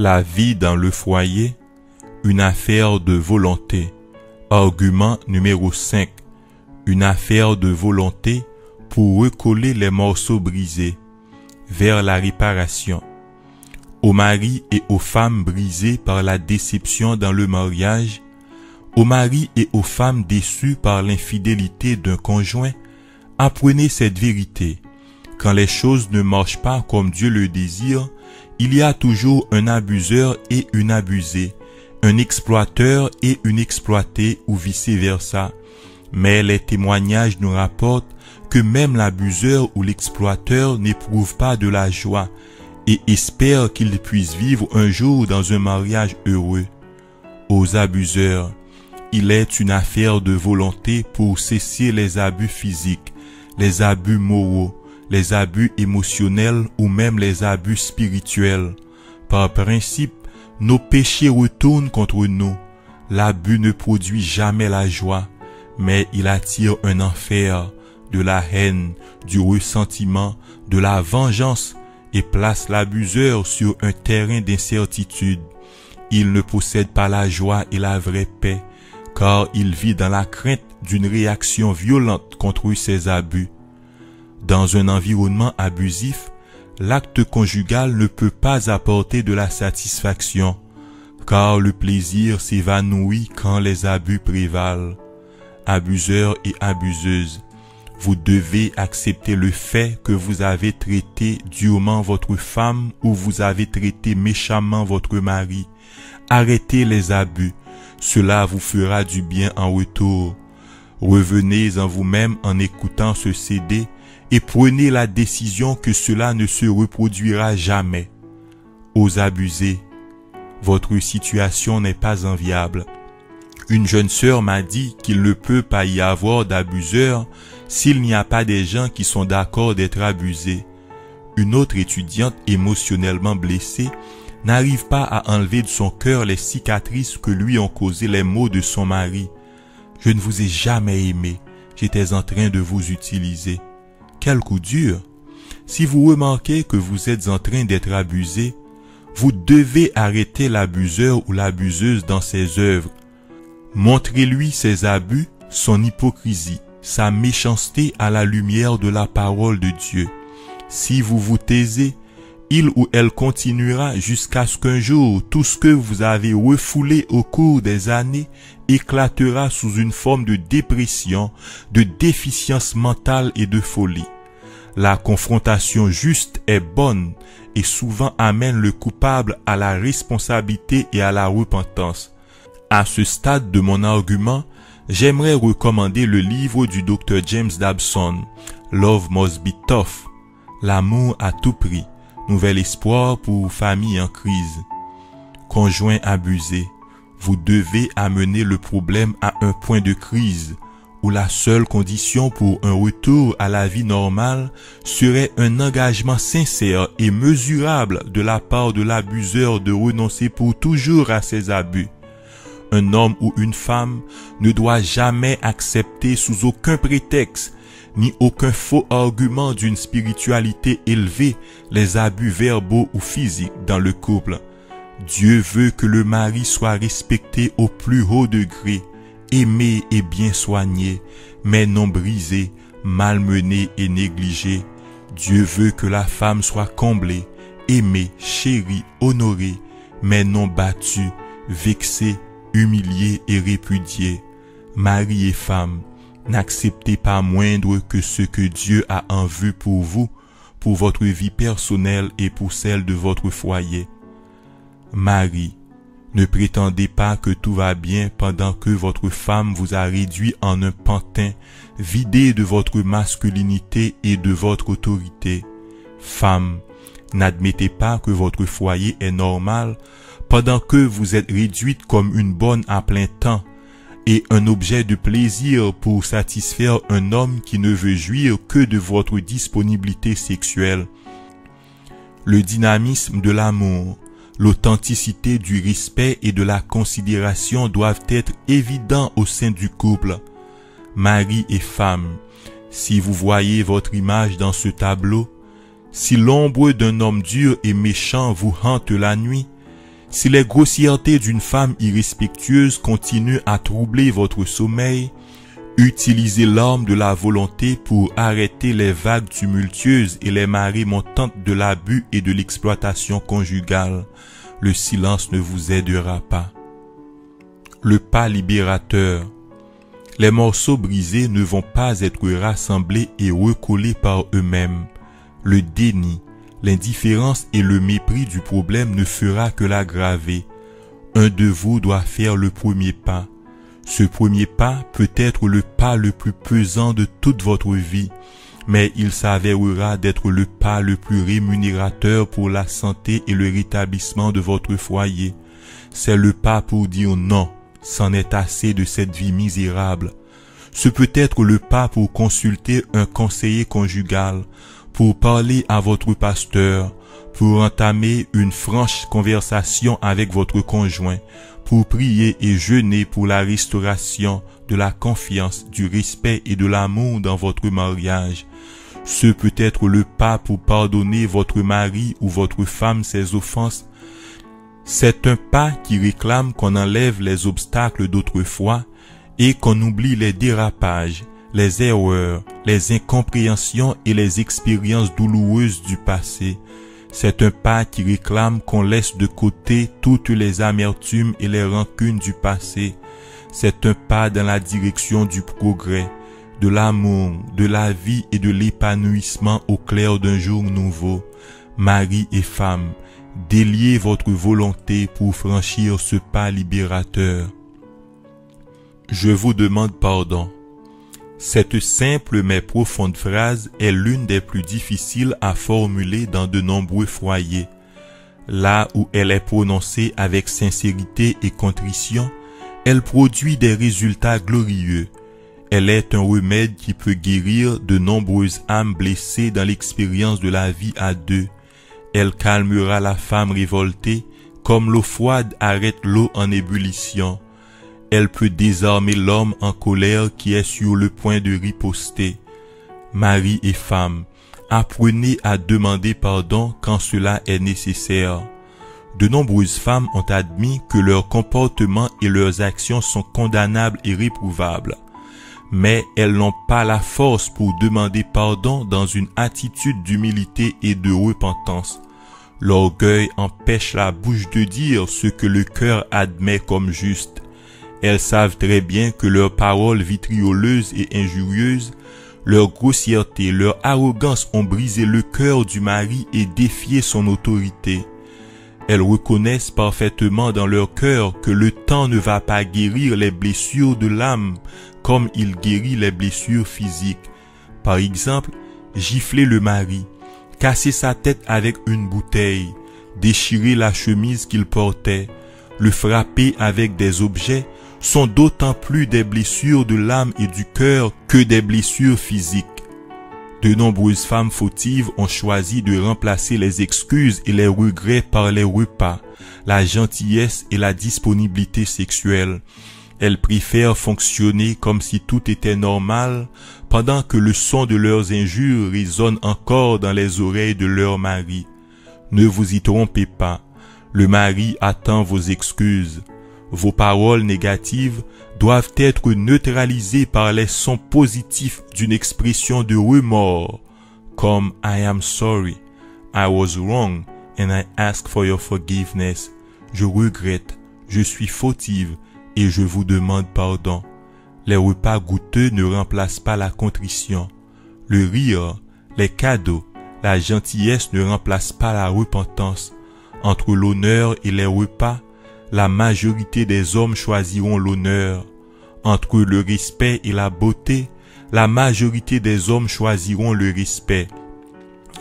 La vie dans le foyer, une affaire de volonté. Argument numéro 5. Une affaire de volonté pour recoller les morceaux brisés vers la réparation. Aux maris et aux femmes brisées par la déception dans le mariage, aux maris et aux femmes déçues par l'infidélité d'un conjoint, apprenez cette vérité. Quand les choses ne marchent pas comme Dieu le désire, il y a toujours un abuseur et une abusée, un exploiteur et une exploitée ou vice-versa. Mais les témoignages nous rapportent que même l'abuseur ou l'exploiteur n'éprouve pas de la joie et espère qu'il puisse vivre un jour dans un mariage heureux. Aux abuseurs, il est une affaire de volonté pour cesser les abus physiques, les abus moraux, les abus émotionnels ou même les abus spirituels. Par principe, nos péchés retournent contre nous. L'abus ne produit jamais la joie, mais il attire un enfer, de la haine, du ressentiment, de la vengeance et place l'abuseur sur un terrain d'incertitude. Il ne possède pas la joie et la vraie paix, car il vit dans la crainte d'une réaction violente contre ses abus. Dans un environnement abusif, l'acte conjugal ne peut pas apporter de la satisfaction, car le plaisir s'évanouit quand les abus prévalent. Abuseurs et abuseuses, vous devez accepter le fait que vous avez traité durement votre femme ou vous avez traité méchamment votre mari. Arrêtez les abus, cela vous fera du bien en retour. Revenez en vous-même en écoutant ce CD et prenez la décision que cela ne se reproduira jamais. Aux abusés, votre situation n'est pas enviable. Une jeune sœur m'a dit qu'il ne peut pas y avoir d'abuseurs s'il n'y a pas des gens qui sont d'accord d'être abusés. Une autre étudiante émotionnellement blessée n'arrive pas à enlever de son cœur les cicatrices que lui ont causé les mots de son mari. « Je ne vous ai jamais aimé, j'étais en train de vous utiliser. » Quel coup dur! Si vous remarquez que vous êtes en train d'être abusé, vous devez arrêter l'abuseur ou l'abuseuse dans ses œuvres. Montrez-lui ses abus, son hypocrisie, sa méchanceté à la lumière de la parole de Dieu. Si vous vous taisez, il ou elle continuera jusqu'à ce qu'un jour tout ce que vous avez refoulé au cours des années éclatera sous une forme de dépression, de déficience mentale et de folie. La confrontation juste est bonne et souvent amène le coupable à la responsabilité et à la repentance. À ce stade de mon argument, j'aimerais recommander le livre du Dr. James Dobson, Love Must Be Tough, L'amour à tout prix, nouvel espoir pour famille en crise. Conjoint abusé, vous devez amener le problème à un point de crise où la seule condition pour un retour à la vie normale serait un engagement sincère et mesurable de la part de l'abuseur de renoncer pour toujours à ses abus. Un homme ou une femme ne doit jamais accepter sous aucun prétexte ni aucun faux argument d'une spiritualité élevée les abus verbaux ou physiques dans le couple. Dieu veut que le mari soit respecté au plus haut degré, aimé et bien soigné, mais non brisé, malmené et négligé. Dieu veut que la femme soit comblée, aimée, chérie, honorée, mais non battue, vexée, humiliée et répudiée. Mari et femme, n'acceptez pas moindre que ce que Dieu a en vue pour vous, pour votre vie personnelle et pour celle de votre foyer. Mari, ne prétendez pas que tout va bien pendant que votre femme vous a réduit en un pantin, vidé de votre masculinité et de votre autorité. Femme, n'admettez pas que votre foyer est normal pendant que vous êtes réduite comme une bonne à plein temps et un objet de plaisir pour satisfaire un homme qui ne veut jouir que de votre disponibilité sexuelle. Le dynamisme de l'amour, l'authenticité du respect et de la considération doivent être évidents au sein du couple. Mari et femme, si vous voyez votre image dans ce tableau, si l'ombre d'un homme dur et méchant vous hante la nuit, Si les grossièretés d'une femme irrespectueuse continuent à troubler votre sommeil, utilisez l'arme de la volonté pour arrêter les vagues tumultueuses et les marées montantes de l'abus et de l'exploitation conjugale. Le silence ne vous aidera pas. Le pas libérateur. Les morceaux brisés ne vont pas être rassemblés et recollés par eux-mêmes. Le déni, l'indifférence et le mépris du problème ne fera que l'aggraver. Un de vous doit faire le premier pas. Ce premier pas peut être le pas le plus pesant de toute votre vie, mais il s'avérera d'être le pas le plus rémunérateur pour la santé et le rétablissement de votre foyer. C'est le pas pour dire non, c'en est assez de cette vie misérable. Ce peut être le pas pour consulter un conseiller conjugal, pour parler à votre pasteur, pour entamer une franche conversation avec votre conjoint, pour prier et jeûner pour la restauration de la confiance, du respect et de l'amour dans votre mariage. Ce peut être le pas pour pardonner votre mari ou votre femme ses offenses. C'est un pas qui réclame qu'on enlève les obstacles d'autrefois et qu'on oublie les dérapages, les erreurs, les incompréhensions et les expériences douloureuses du passé. C'est un pas qui réclame qu'on laisse de côté toutes les amertumes et les rancunes du passé. C'est un pas dans la direction du progrès, de l'amour, de la vie et de l'épanouissement au clair d'un jour nouveau. Mari et femme, déliez votre volonté pour franchir ce pas libérateur. Je vous demande pardon. Cette simple mais profonde phrase est l'une des plus difficiles à formuler dans de nombreux foyers. Là où elle est prononcée avec sincérité et contrition, elle produit des résultats glorieux. Elle est un remède qui peut guérir de nombreuses âmes blessées dans l'expérience de la vie à deux. Elle calmera la femme révoltée, comme l'eau froide arrête l'eau en ébullition. Elle peut désarmer l'homme en colère qui est sur le point de riposter. Mari et femme, apprenez à demander pardon quand cela est nécessaire. De nombreuses femmes ont admis que leurs comportements et leurs actions sont condamnables et réprouvables. Mais elles n'ont pas la force pour demander pardon dans une attitude d'humilité et de repentance. L'orgueil empêche la bouche de dire ce que le cœur admet comme juste. Elles savent très bien que leurs paroles vitrioleuses et injurieuses, leur grossièreté, leur arrogance ont brisé le cœur du mari et défié son autorité. Elles reconnaissent parfaitement dans leur cœur que le temps ne va pas guérir les blessures de l'âme comme il guérit les blessures physiques. Par exemple, gifler le mari, casser sa tête avec une bouteille, déchirer la chemise qu'il portait, le frapper avec des objets, sont d'autant plus des blessures de l'âme et du cœur que des blessures physiques. De nombreuses femmes fautives ont choisi de remplacer les excuses et les regrets par les repas, la gentillesse et la disponibilité sexuelle. Elles préfèrent fonctionner comme si tout était normal, pendant que le son de leurs injures résonne encore dans les oreilles de leur mari. Ne vous y trompez pas, le mari attend vos excuses. Vos paroles négatives doivent être neutralisées par les sons positifs d'une expression de remords, comme I am sorry, I was wrong, and I ask for your forgiveness. Je regrette, je suis fautive, et je vous demande pardon. Les repas goûteux ne remplacent pas la contrition. Le rire, les cadeaux, la gentillesse ne remplacent pas la repentance. Entre l'honneur et les repas, la majorité des hommes choisiront l'honneur. Entre le respect et la beauté, la majorité des hommes choisiront le respect.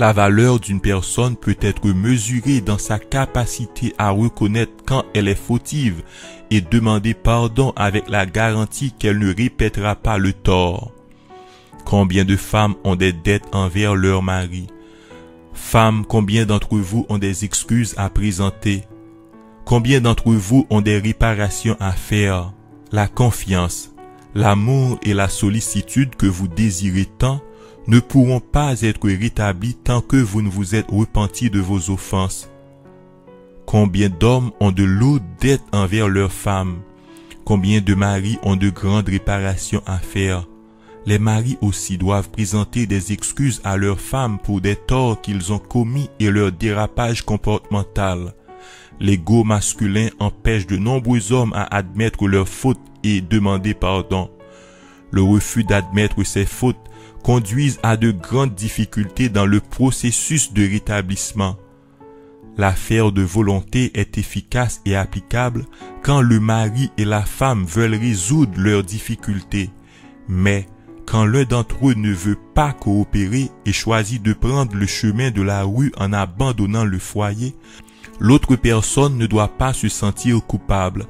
La valeur d'une personne peut être mesurée dans sa capacité à reconnaître quand elle est fautive et demander pardon avec la garantie qu'elle ne répétera pas le tort. Combien de femmes ont des dettes envers leur mari? Femmes, combien d'entre vous ont des excuses à présenter? Combien d'entre vous ont des réparations à faire? La confiance, l'amour et la sollicitude que vous désirez tant ne pourront pas être rétablis tant que vous ne vous êtes repentis de vos offenses. Combien d'hommes ont de lourdes dettes envers leurs femmes? Combien de maris ont de grandes réparations à faire? Les maris aussi doivent présenter des excuses à leurs femmes pour des torts qu'ils ont commis et leur dérapage comportemental. L'ego masculin empêche de nombreux hommes à admettre leurs fautes et demander pardon. Le refus d'admettre ses fautes conduit à de grandes difficultés dans le processus de rétablissement. L'affaire de volonté est efficace et applicable quand le mari et la femme veulent résoudre leurs difficultés, mais quand l'un d'entre eux ne veut pas coopérer et choisit de prendre le chemin de la rue en abandonnant le foyer, l'autre personne ne doit pas se sentir coupable,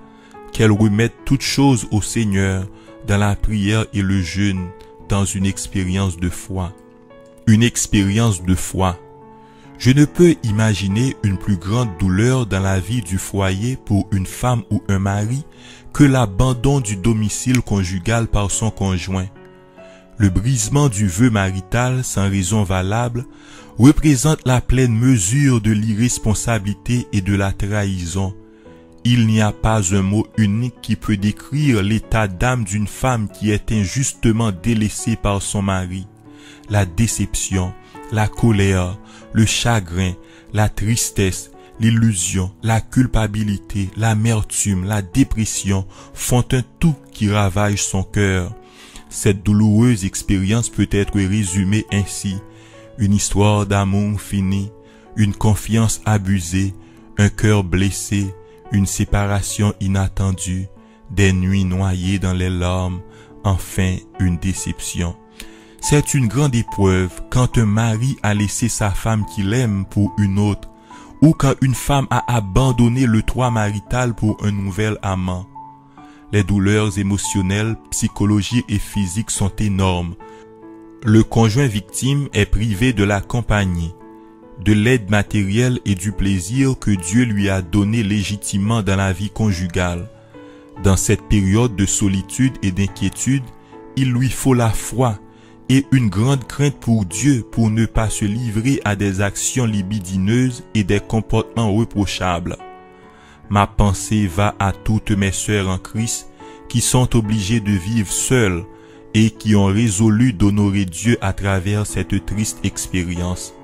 qu'elle remette toutes choses au Seigneur dans la prière et le jeûne, dans une expérience de foi. Une expérience de foi. Je ne peux imaginer une plus grande douleur dans la vie du foyer pour une femme ou un mari que l'abandon du domicile conjugal par son conjoint. Le brisement du vœu marital sans raison valable représente la pleine mesure de l'irresponsabilité et de la trahison. Il n'y a pas un mot unique qui peut décrire l'état d'âme d'une femme qui est injustement délaissée par son mari. La déception, la colère, le chagrin, la tristesse, l'illusion, la culpabilité, l'amertume, la dépression font un tout qui ravage son cœur. Cette douloureuse expérience peut être résumée ainsi: une histoire d'amour finie, une confiance abusée, un cœur blessé, une séparation inattendue, des nuits noyées dans les larmes, enfin une déception. C'est une grande épreuve quand un mari a laissé sa femme qu'il aime pour une autre, ou quand une femme a abandonné le toit marital pour un nouvel amant. Les douleurs émotionnelles, psychologiques et physiques sont énormes. Le conjoint victime est privé de la compagnie, de l'aide matérielle et du plaisir que Dieu lui a donné légitimement dans la vie conjugale. Dans cette période de solitude et d'inquiétude, il lui faut la foi et une grande crainte pour Dieu pour ne pas se livrer à des actions libidineuses et des comportements reprochables. Ma pensée va à toutes mes sœurs en Christ qui sont obligées de vivre seules et qui ont résolu d'honorer Dieu à travers cette triste expérience.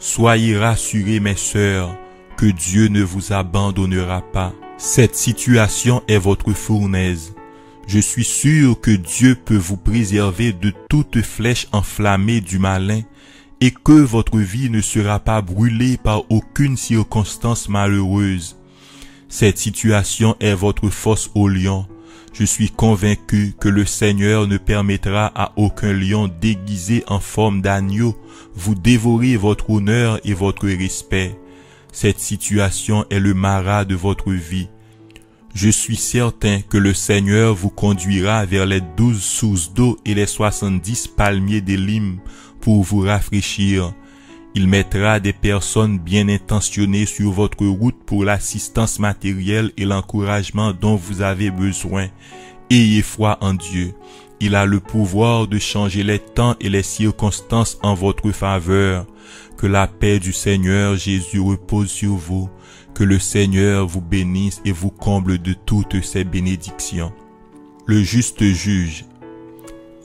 Soyez rassurées, mes sœurs, que Dieu ne vous abandonnera pas. Cette situation est votre fournaise. Je suis sûr que Dieu peut vous préserver de toute flèche enflammée du malin et que votre vie ne sera pas brûlée par aucune circonstance malheureuse. Cette situation est votre fosse au lion. Je suis convaincu que le Seigneur ne permettra à aucun lion déguisé en forme d'agneau vous dévorer votre honneur et votre respect. Cette situation est le marat de votre vie. Je suis certain que le Seigneur vous conduira vers les 12 sources d'eau et les 70 palmiers d'Élim pour vous rafraîchir. Il mettra des personnes bien intentionnées sur votre route pour l'assistance matérielle et l'encouragement dont vous avez besoin. Ayez foi en Dieu. Il a le pouvoir de changer les temps et les circonstances en votre faveur. Que la paix du Seigneur Jésus repose sur vous. Que le Seigneur vous bénisse et vous comble de toutes ses bénédictions. Le juste juge.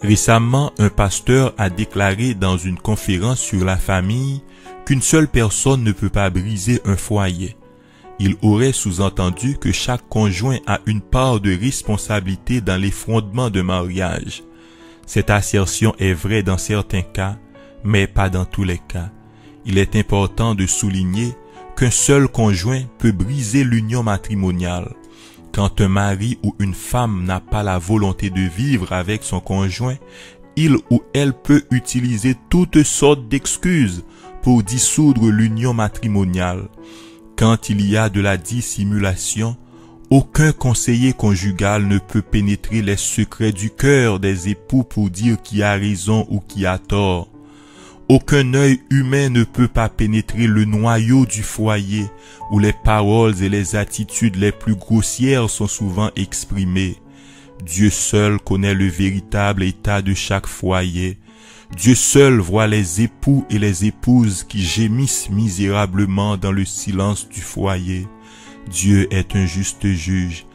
Récemment, un pasteur a déclaré dans une conférence sur la famille qu'une seule personne ne peut pas briser un foyer. Il aurait sous-entendu que chaque conjoint a une part de responsabilité dans les fondements de mariage. Cette assertion est vraie dans certains cas, mais pas dans tous les cas. Il est important de souligner qu'un seul conjoint peut briser l'union matrimoniale. Quand un mari ou une femme n'a pas la volonté de vivre avec son conjoint, il ou elle peut utiliser toutes sortes d'excuses pour dissoudre l'union matrimoniale. Quand il y a de la dissimulation, aucun conseiller conjugal ne peut pénétrer les secrets du cœur des époux pour dire qui a raison ou qui a tort. Aucun œil humain ne peut pas pénétrer le noyau du foyer où les paroles et les attitudes les plus grossières sont souvent exprimées. Dieu seul connaît le véritable état de chaque foyer. Dieu seul voit les époux et les épouses qui gémissent misérablement dans le silence du foyer. Dieu est un juste juge.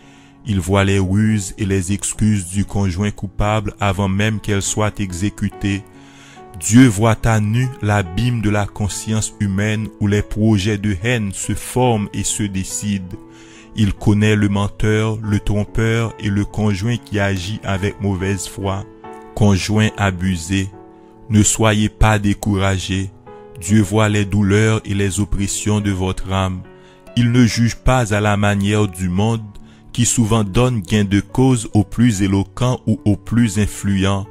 Il voit les ruses et les excuses du conjoint coupable avant même qu'elles soient exécutées. Dieu voit à nu l'abîme de la conscience humaine où les projets de haine se forment et se décident. Il connaît le menteur, le trompeur et le conjoint qui agit avec mauvaise foi. Conjoint abusé, ne soyez pas découragés. Dieu voit les douleurs et les oppressions de votre âme. Il ne juge pas à la manière du monde qui souvent donne gain de cause aux plus éloquents ou aux plus influents.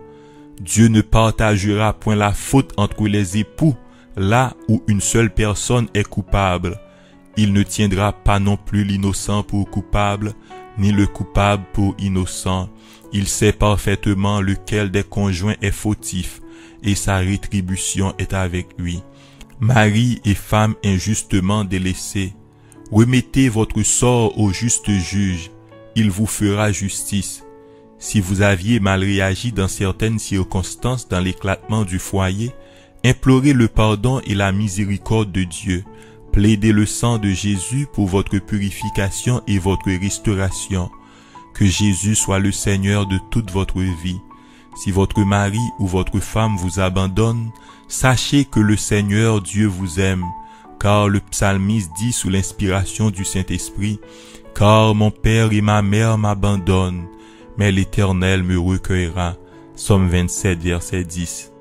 Dieu ne partagera point la faute entre les époux, là où une seule personne est coupable. Il ne tiendra pas non plus l'innocent pour coupable, ni le coupable pour innocent. Il sait parfaitement lequel des conjoints est fautif, et sa rétribution est avec lui. Mari et femme injustement délaissés, remettez votre sort au juste juge, il vous fera justice. Si vous aviez mal réagi dans certaines circonstances dans l'éclatement du foyer, implorez le pardon et la miséricorde de Dieu. Plaidez le sang de Jésus pour votre purification et votre restauration. Que Jésus soit le Seigneur de toute votre vie. Si votre mari ou votre femme vous abandonne, sachez que le Seigneur Dieu vous aime, car le psalmiste dit sous l'inspiration du Saint-Esprit, « Car mon père et ma mère m'abandonnent, mais l'Éternel me recueillera. » Psaume 27, verset 10.